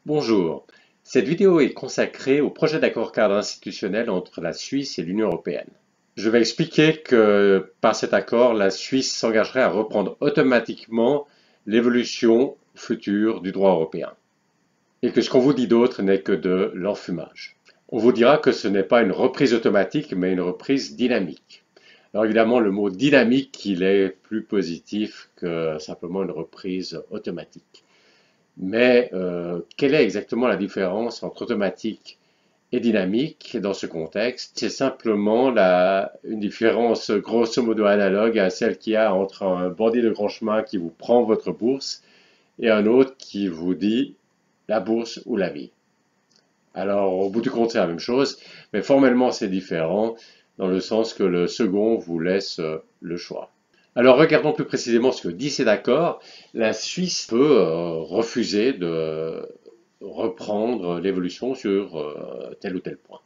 Bonjour, cette vidéo est consacrée au projet d'accord cadre institutionnel entre la Suisse et l'Union européenne. Je vais expliquer que par cet accord, la Suisse s'engagerait à reprendre automatiquement l'évolution future du droit européen et que ce qu'on vous dit d'autre n'est que de l'enfumage. On vous dira que ce n'est pas une reprise automatique mais une reprise dynamique. Alors évidemment, le mot dynamique, il est plus positif que simplement une reprise automatique. Mais quelle est exactement la différence entre automatique et dynamique dans ce contexte? C'est simplement une différence grosso modo analogue à celle qu'il y a entre un bandit de grand chemin qui vous prend votre bourse et un autre qui vous dit la bourse ou la vie. Alors au bout du compte c'est la même chose, mais formellement c'est différent dans le sens que le second vous laisse le choix. Alors regardons plus précisément ce que dit cet accord. La Suisse peut refuser de reprendre l'évolution sur tel ou tel point.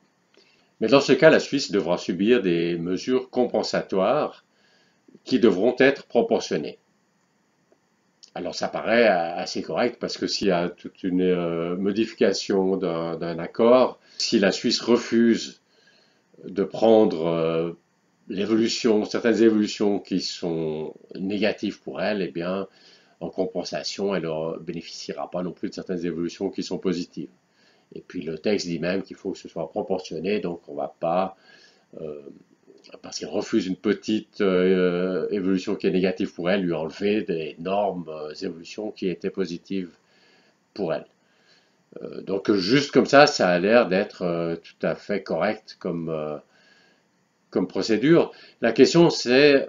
Mais dans ce cas, la Suisse devra subir des mesures compensatoires qui devront être proportionnées. Alors ça paraît assez correct parce que s'il y a toute une modification d'un accord, si la Suisse refuse de prendre certaines évolutions qui sont négatives pour elle, eh bien, en compensation, elle ne bénéficiera pas non plus de certaines évolutions qui sont positives. Et puis le texte dit même qu'il faut que ce soit proportionné, donc on ne va pas, parce qu'elle refuse une petite évolution qui est négative pour elle, lui enlever des énormes évolutions qui étaient positives pour elle. Donc juste comme ça a l'air d'être tout à fait correct comme procédure. La question, c'est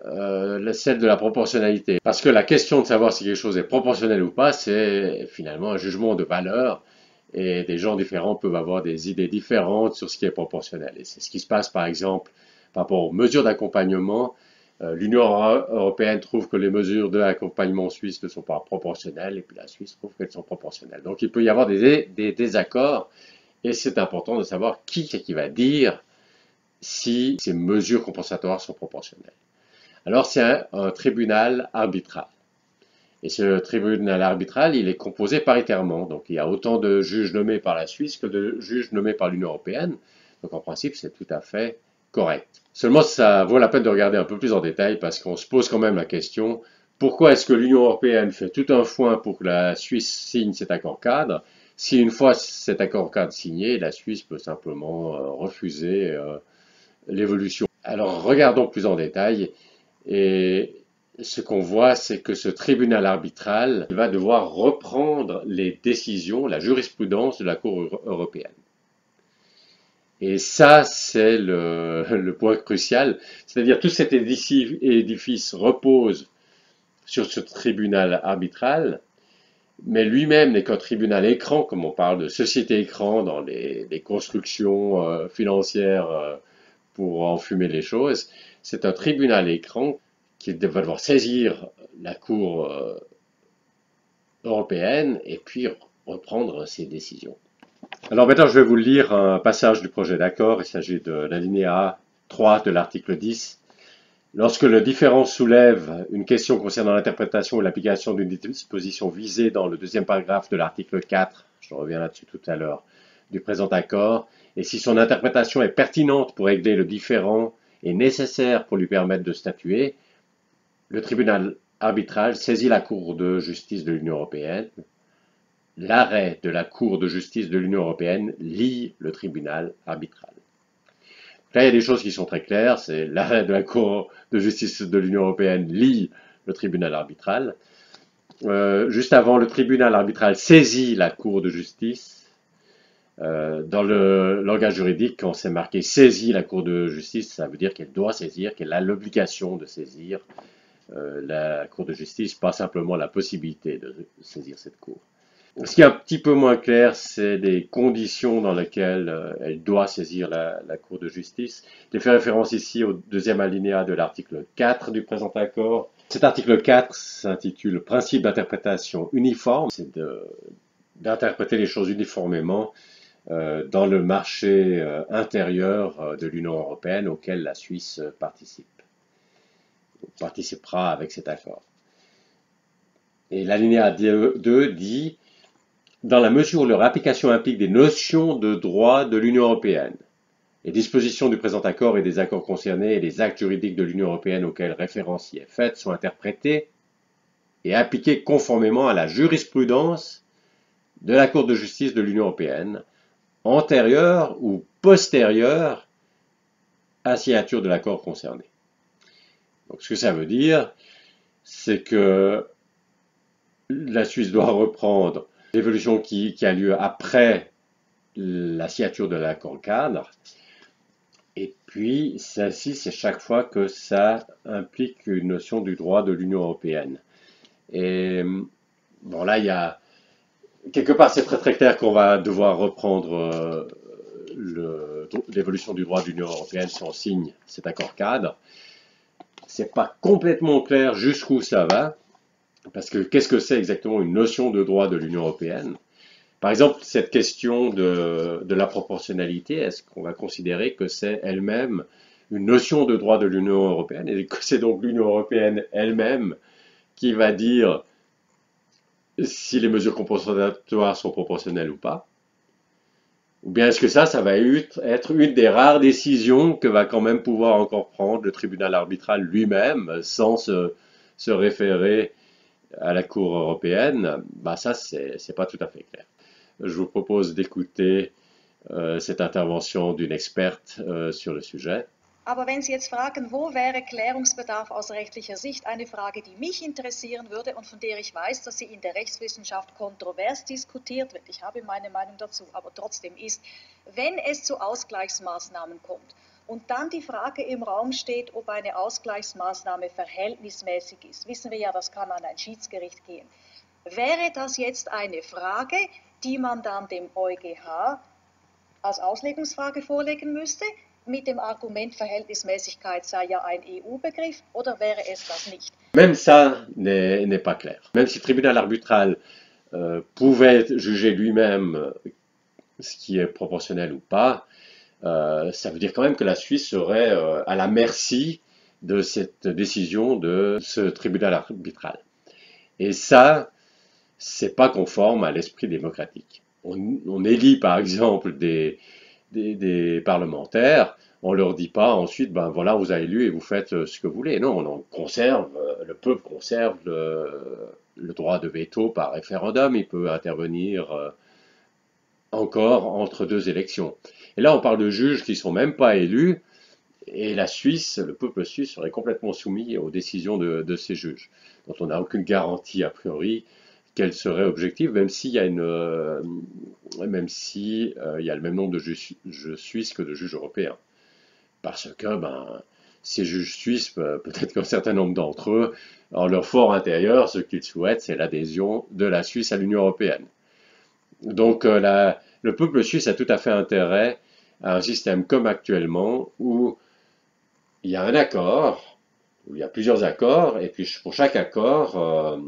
celle de la proportionnalité. Parce que la question de savoir si quelque chose est proportionnel ou pas, c'est finalement un jugement de valeur. Et des gens différents peuvent avoir des idées différentes sur ce qui est proportionnel. Et c'est ce qui se passe, par exemple, par rapport aux mesures d'accompagnement. L'Union européenne trouve que les mesures d'accompagnement suisse ne sont pas proportionnelles, et puis la Suisse trouve qu'elles sont proportionnelles. Donc il peut y avoir des désaccords, et c'est important de savoir qui c'est qui va dire si ces mesures compensatoires sont proportionnelles. Alors c'est un tribunal arbitral. Et ce tribunal arbitral, il est composé paritairement. Donc il y a autant de juges nommés par la Suisse que de juges nommés par l'Union européenne. Donc en principe, c'est tout à fait correct. Seulement, ça vaut la peine de regarder un peu plus en détail parce qu'on se pose quand même la question, pourquoi est-ce que l'Union européenne fait tout un foin pour que la Suisse signe cet accord cadre, si une fois cet accord cadre signé, la Suisse peut simplement refuser l'évolution. Alors regardons plus en détail et ce qu'on voit, c'est que ce tribunal arbitral va devoir reprendre les décisions, la jurisprudence de la Cour européenne. Et ça, c'est le point crucial, c'est-à-dire tout cet édifice repose sur ce tribunal arbitral, mais lui-même n'est qu'un tribunal écran, comme on parle de société écran dans les constructions financières pour enfumer les choses. C'est un tribunal écran qui va devoir saisir la Cour européenne et puis reprendre ses décisions. Alors maintenant, je vais vous lire un passage du projet d'accord. Il s'agit de l'alinéa 3 de l'article 10. Lorsque le différend soulève une question concernant l'interprétation ou l'application d'une disposition visée dans le deuxième paragraphe de l'article 4, je reviens là-dessus tout à l'heure, du présent accord, et si son interprétation est pertinente pour régler le différend et nécessaire pour lui permettre de statuer, le tribunal arbitral saisit la Cour de justice de l'Union européenne. L'arrêt de la Cour de justice de l'Union européenne lie le tribunal arbitral. Là, il y a des choses qui sont très claires. C'est l'arrêt de la Cour de justice de l'Union européenne lie le tribunal arbitral. Juste avant, le tribunal arbitral saisit la Cour de justice. Dans le langage juridique, quand c'est marqué saisit la Cour de justice, ça veut dire qu'elle doit saisir, qu'elle a l'obligation de saisir la Cour de justice, pas simplement la possibilité de saisir cette Cour. Ce qui est un petit peu moins clair, c'est les conditions dans lesquelles elle doit saisir la Cour de justice. J'ai fait référence ici au deuxième alinéa de l'article 4 du présent accord. Cet article 4 s'intitule « Principe d'interprétation uniforme ». C'est d'interpréter les choses uniformément dans le marché intérieur de l'Union européenne auquel la Suisse participera avec cet accord. Et l'alinéa 2 dit dans la mesure où leur application implique des notions de droit de l'Union européenne. Les dispositions du présent accord et des accords concernés et les actes juridiques de l'Union européenne auxquels référence y est faite sont interprétés et appliqués conformément à la jurisprudence de la Cour de justice de l'Union européenne, antérieure ou postérieure à la signature de l'accord concerné. Donc, ce que ça veut dire, c'est que la Suisse doit reprendre l'évolution qui a lieu après la signature de l'accord cadre. Et puis, celle-ci, c'est chaque fois que ça implique une notion du droit de l'Union européenne. Et bon, là, il y a quelque part, c'est très très clair qu'on va devoir reprendre l'évolution du droit de l'Union européenne si on signe cet accord cadre. C'est pas complètement clair jusqu'où ça va, parce que qu'est-ce que c'est exactement une notion de droit de l'Union européenne? Par exemple, cette question de la proportionnalité, est-ce qu'on va considérer que c'est elle-même une notion de droit de l'Union européenne et que c'est donc l'Union européenne elle-même qui va dire si les mesures compensatoires sont proportionnelles ou pas? Ou bien est-ce que ça va être une des rares décisions que va quand même pouvoir encore prendre le tribunal arbitral lui-même sans se référer à la Cour européenne? Bah ça, c'est pas tout à fait clair. Je vous propose d'écouter cette intervention d'une experte sur le sujet. Aber wenn Sie jetzt fragen, wo wäre Klärungsbedarf aus rechtlicher Sicht, eine Frage, die mich interessieren würde und von der ich weiß, dass sie in der Rechtswissenschaft kontrovers diskutiert wird, ich habe meine Meinung dazu, aber trotzdem ist, wenn es zu Ausgleichsmaßnahmen kommt und dann die Frage im Raum steht, ob eine Ausgleichsmaßnahme verhältnismäßig ist, wissen wir ja, das kann an ein Schiedsgericht gehen. Wäre das jetzt eine Frage, die man dann dem EuGH als Auslegungsfrage vorlegen müsste? Mit dem Argument Verhältnismäßigkeit sei ja ein EU-Begriff, oder wäre es das nicht? Même ça n'est pas clair. Même si le tribunal arbitral pouvait juger lui-même ce qui est proportionnel ou pas, ça veut dire quand même que la Suisse serait à la merci de cette décision de ce tribunal arbitral. Et ça, c'est pas conforme à l'esprit démocratique. On élit par exemple des parlementaires, on leur dit pas ensuite, ben voilà, on vous a élu et vous faites ce que vous voulez. Non, on conserve, le peuple conserve le droit de veto par référendum, il peut intervenir encore entre deux élections. Et là, on parle de juges qui sont même pas élus, et la Suisse, le peuple suisse serait complètement soumis aux décisions de ces juges, dont on n'a aucune garantie a priori qu'elle serait objective, même s'il y a le même nombre de juges suisses que de juges européens. Parce que ces juges suisses, peut-être qu'un certain nombre d'entre eux, en leur fort intérieur, ce qu'ils souhaitent, c'est l'adhésion de la Suisse à l'Union européenne. Donc le peuple suisse a tout à fait intérêt à un système comme actuellement, où il y a un accord, où il y a plusieurs accords, et puis pour chaque accord,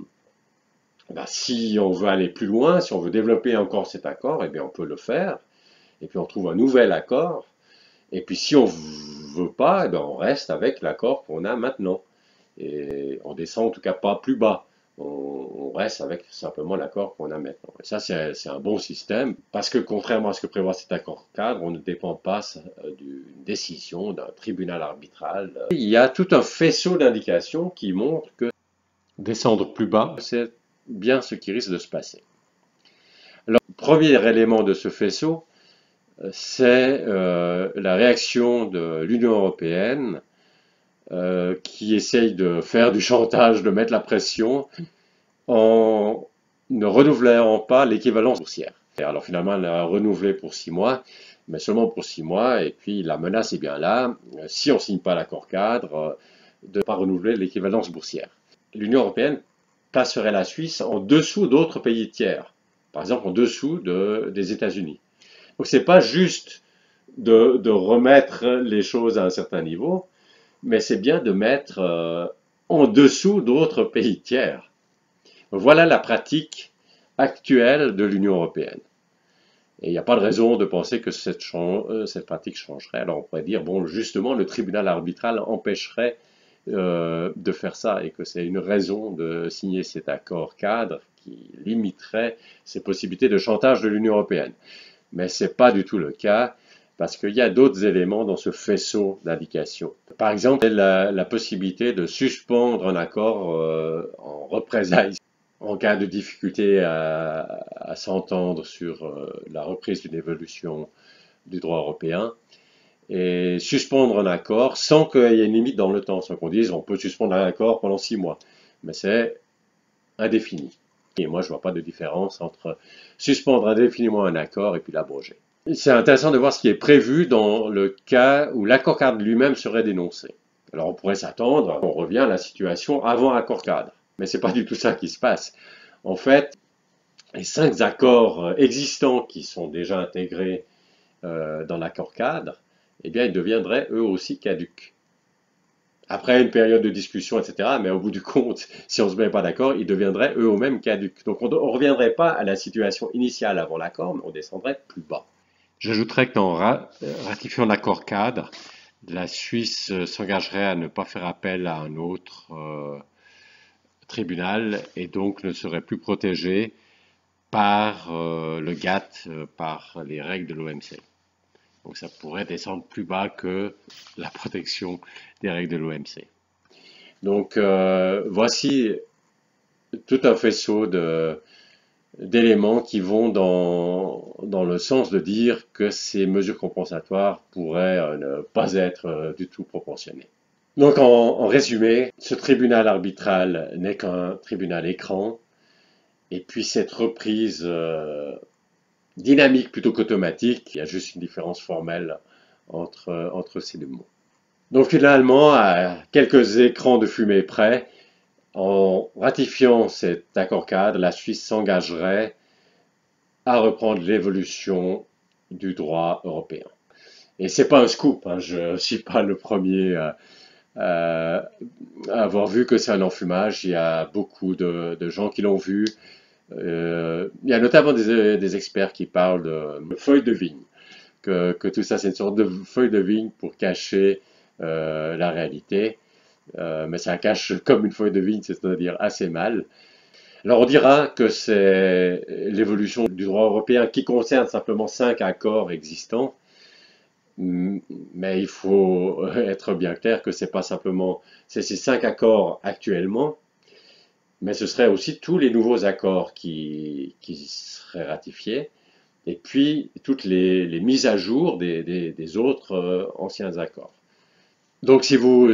si on veut aller plus loin, si on veut développer encore cet accord, eh bien on peut le faire, et puis on trouve un nouvel accord, et puis si on veut pas, eh bien on reste avec l'accord qu'on a maintenant, et on descend en tout cas pas plus bas, on reste avec simplement l'accord qu'on a maintenant. Et ça c'est un bon système, parce que contrairement à ce que prévoit cet accord cadre, on ne dépend pas d'une décision d'un tribunal arbitral. Il y a tout un faisceau d'indications qui montrent que descendre plus bas, c'est bien ce qui risque de se passer. Alors, le premier élément de ce faisceau, c'est la réaction de l'Union européenne qui essaye de faire du chantage, de mettre la pression en ne renouvelant pas l'équivalence boursière. Alors finalement, elle a renouvelé pour 6 mois, mais seulement pour 6 mois, et puis la menace est bien là, si on ne signe pas l'accord cadre, de ne pas renouveler l'équivalence boursière. L'Union européenne placerait la Suisse en dessous d'autres pays tiers, par exemple en dessous des États-Unis. Donc c'est pas juste de remettre les choses à un certain niveau, mais c'est bien de mettre en dessous d'autres pays tiers. Voilà la pratique actuelle de l'Union européenne. Et il n'y a pas de raison de penser que cette pratique changerait. Alors on pourrait dire, bon, justement, le tribunal arbitral empêcherait de faire ça et que c'est une raison de signer cet accord cadre qui limiterait ses possibilités de chantage de l'Union européenne. Mais ce n'est pas du tout le cas, parce qu'il y a d'autres éléments dans ce faisceau d'indications. Par exemple, la possibilité de suspendre un accord en représailles en cas de difficulté à s'entendre sur la reprise d'une évolution du droit européen, et suspendre un accord sans qu'il y ait une limite dans le temps, sans qu'on dise on peut suspendre un accord pendant 6 mois, mais c'est indéfini. Et moi, je ne vois pas de différence entre suspendre indéfiniment un accord et puis l'abroger. C'est intéressant de voir ce qui est prévu dans le cas où l'accord cadre lui-même serait dénoncé. Alors on pourrait s'attendre, on revient à la situation avant l'accord cadre. Mais ce n'est pas du tout ça qui se passe. En fait, les 5 accords existants qui sont déjà intégrés dans l'accord cadre, eh bien ils deviendraient eux aussi caducs. Après une période de discussion, etc., mais au bout du compte, si on ne se met pas d'accord, ils deviendraient eux-mêmes caducs. Donc on ne reviendrait pas à la situation initiale avant l'accord, mais on descendrait plus bas. J'ajouterais qu'en ratifiant l'accord cadre, la Suisse s'engagerait à ne pas faire appel à un autre tribunal et donc ne serait plus protégée par le GATT, par les règles de l'OMC. Donc ça pourrait descendre plus bas que la protection des règles de l'OMC. Donc voici tout un faisceau d'éléments qui vont dans le sens de dire que ces mesures compensatoires pourraient ne pas être du tout proportionnées. Donc en résumé, ce tribunal arbitral n'est qu'un tribunal écran, et puis cette reprise dynamique plutôt qu'automatique, il y a juste une différence formelle entre ces deux mots. Donc finalement, à quelques écrans de fumée près, en ratifiant cet accord cadre, la Suisse s'engagerait à reprendre l'évolution du droit européen. Et c'est pas un scoop, hein, je suis pas le premier à avoir vu que c'est un enfumage. Il y a beaucoup de gens qui l'ont vu. Il y a notamment des experts qui parlent de feuilles de vigne, que tout ça c'est une sorte de feuille de vigne pour cacher la réalité. Mais ça cache comme une feuille de vigne, c'est-à-dire assez mal. Alors on dira que c'est l'évolution du droit européen qui concerne simplement 5 accords existants, mais il faut être bien clair que c'est pas simplement ces 5 accords actuellement, mais ce serait aussi tous les nouveaux accords qui seraient ratifiés, et puis toutes les mises à jour des autres anciens accords. Donc si vous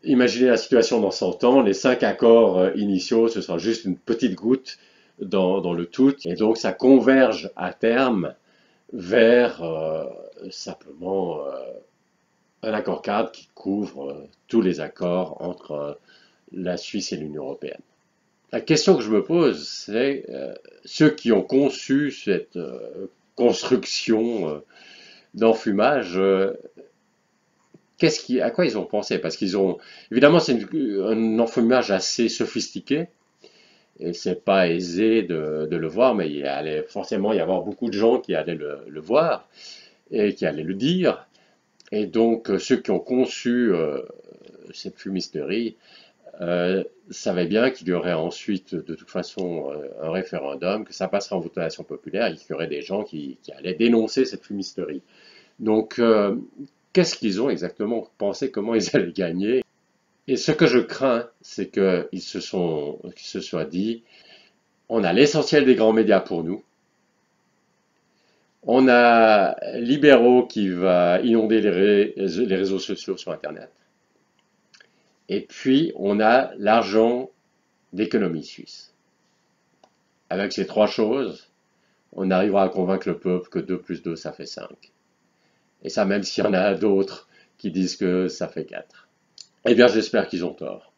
imaginez la situation dans 100 ans, les 5 accords initiaux, ce sera juste une petite goutte dans le tout, et donc ça converge à terme vers simplement un accord cadre qui couvre tous les accords entre la Suisse et l'Union européenne. La question que je me pose, c'est ceux qui ont conçu cette construction d'enfumage, à quoi ils ont pensé? Parce qu'ils ont, évidemment, c'est un enfumage assez sophistiqué, et c'est pas aisé de le voir, mais il allait forcément y avoir beaucoup de gens qui allaient le voir et qui allaient le dire. Et donc, ceux qui ont conçu cette fumisterie savaient bien qu'il y aurait ensuite, de toute façon, un référendum, que ça passerait en votation populaire, et qu'il y aurait des gens qui allaient dénoncer cette fumisterie. Donc, qu'est-ce qu'ils ont exactement pensé, comment ils allaient gagner? Et ce que je crains, c'est qu'ils se soient dit, on a l'essentiel des grands médias pour nous, on a Libéraux qui va inonder les réseaux sociaux sur Internet, et puis on a l'argent d'économie suisse. Avec ces 3 choses, on arrivera à convaincre le peuple que 2 plus 2, ça fait 5. Et ça, même s'il y en a d'autres qui disent que ça fait 4. Eh bien, j'espère qu'ils ont tort.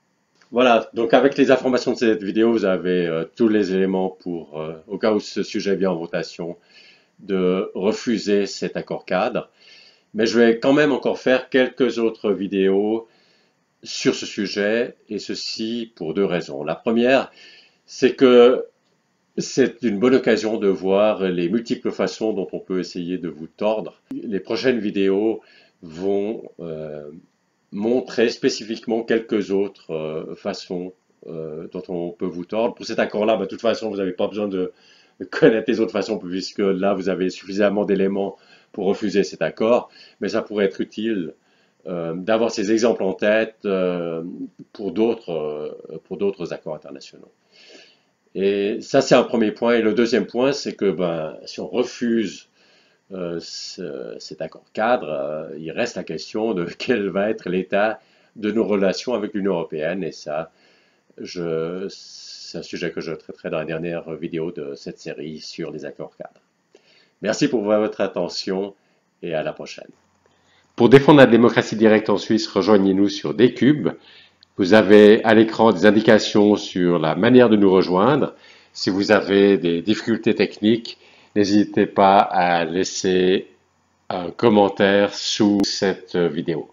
Voilà, donc avec les informations de cette vidéo, vous avez tous les éléments pour, au cas où ce sujet vient en votation, de refuser cet accord cadre. Mais je vais quand même encore faire quelques autres vidéos sur ce sujet, et ceci pour 2 raisons. La première, c'est que c'est une bonne occasion de voir les multiples façons dont on peut essayer de vous tordre. Les prochaines vidéos vont montrer spécifiquement quelques autres façons dont on peut vous tordre. Pour cet accord-là, de toute façon, vous n'avez pas besoin de connaître les autres façons, puisque là, vous avez suffisamment d'éléments pour refuser cet accord, mais ça pourrait être utile d'avoir ces exemples en tête pour d'autres accords internationaux. Et ça, c'est un premier point. Et le deuxième point, c'est que si on refuse cet accord cadre, il reste la question de quel va être l'état de nos relations avec l'Union européenne. Et ça, c'est un sujet que je traiterai dans la dernière vidéo de cette série sur les accords cadres. Merci pour votre attention et à la prochaine. Pour défendre la démocratie directe en Suisse, rejoignez-nous sur Dcube. Vous avez à l'écran des indications sur la manière de nous rejoindre. Si vous avez des difficultés techniques, n'hésitez pas à laisser un commentaire sous cette vidéo.